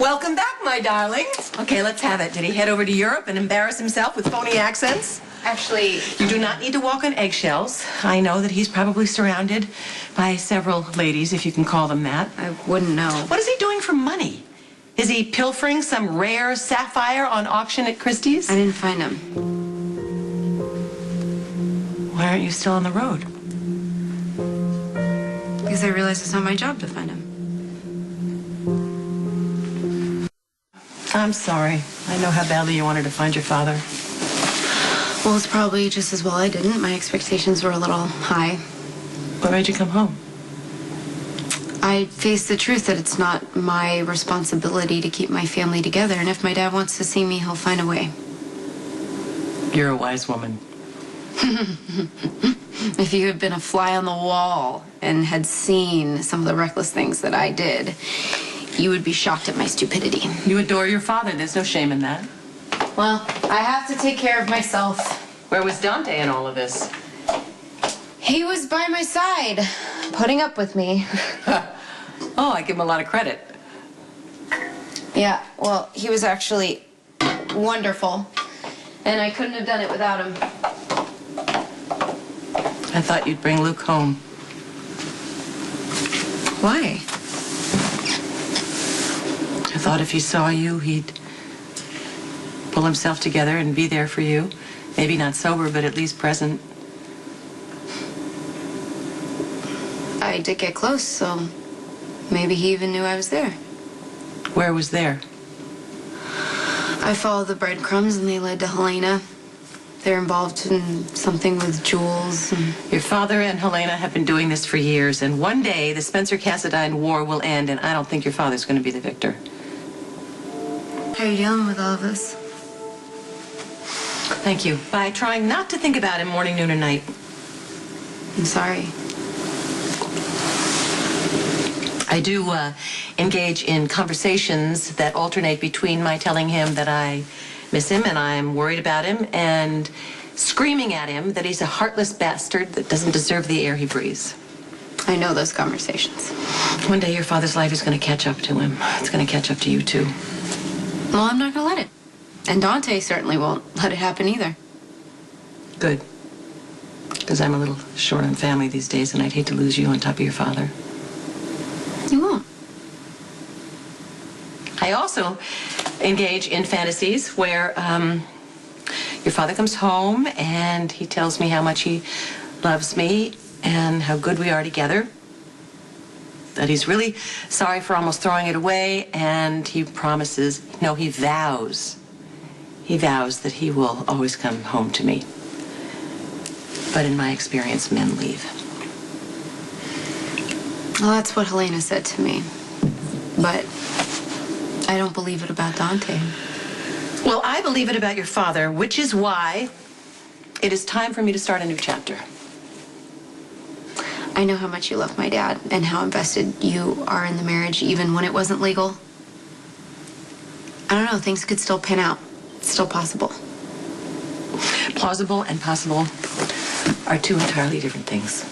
Welcome back, my darling. Okay, let's have it. Did he head over to Europe and embarrass himself with phony accents? Actually... You do not need to walk on eggshells. I know that he's probably surrounded by several ladies, if you can call them that. I wouldn't know. What is he doing for money? Is he pilfering some rare sapphire on auction at Christie's? I didn't find him. Why aren't you still on the road? Because I realized it's not my job to find him. I'm sorry. I know how badly you wanted to find your father. Well, it's probably just as well I didn't. My expectations were a little high. What made you come home? I faced the truth that it's not my responsibility to keep my family together, and if my dad wants to see me, he'll find a way. You're a wise woman. If you had been a fly on the wall and had seen some of the reckless things that I did, you would be shocked at my stupidity. You adore your father. There's no shame in that. Well, I have to take care of myself. Where was Dante in all of this? He was by my side, putting up with me. Oh, I give him a lot of credit. Yeah, well, he was actually wonderful, and I couldn't have done it without him. I thought you'd bring Luke home. Why? I thought if he saw you, he'd pull himself together and be there for you. Maybe not sober, but at least present. I did get close, so maybe he even knew I was there. Where was there? I followed the breadcrumbs, and they led to Helena. They're involved in something with jewels. Your father and Helena have been doing this for years, and one day the Spencer-Cassadine war will end, and I don't think your father's going to be the victor. How are you dealing with all of this? Thank you. By trying not to think about him morning, noon, and night. I'm sorry. I do engage in conversations that alternate between my telling him that I miss him and I'm worried about him and screaming at him that he's a heartless bastard that doesn't deserve the air he breathes. I know those conversations. One day your father's life is going to catch up to him. It's going to catch up to you, too. Well, I'm not going to let it. And Dante certainly won't let it happen either. Good. Because I'm a little short on family these days, and I'd hate to lose you on top of your father. You won't. I also engage in fantasies where your father comes home and he tells me how much he loves me and how good we are together. That he's really sorry for almost throwing it away, and he promises, no, he vows that he will always come home to me. But in my experience, men leave. Well, that's what Helena said to me. But I don't believe it about Dante. Well, I believe it about your father, which is why it is time for me to start a new chapter. I know how much you love my dad and how invested you are in the marriage, even when it wasn't legal. I don't know, things could still pan out. It's still possible. Plausible and possible are two entirely different things.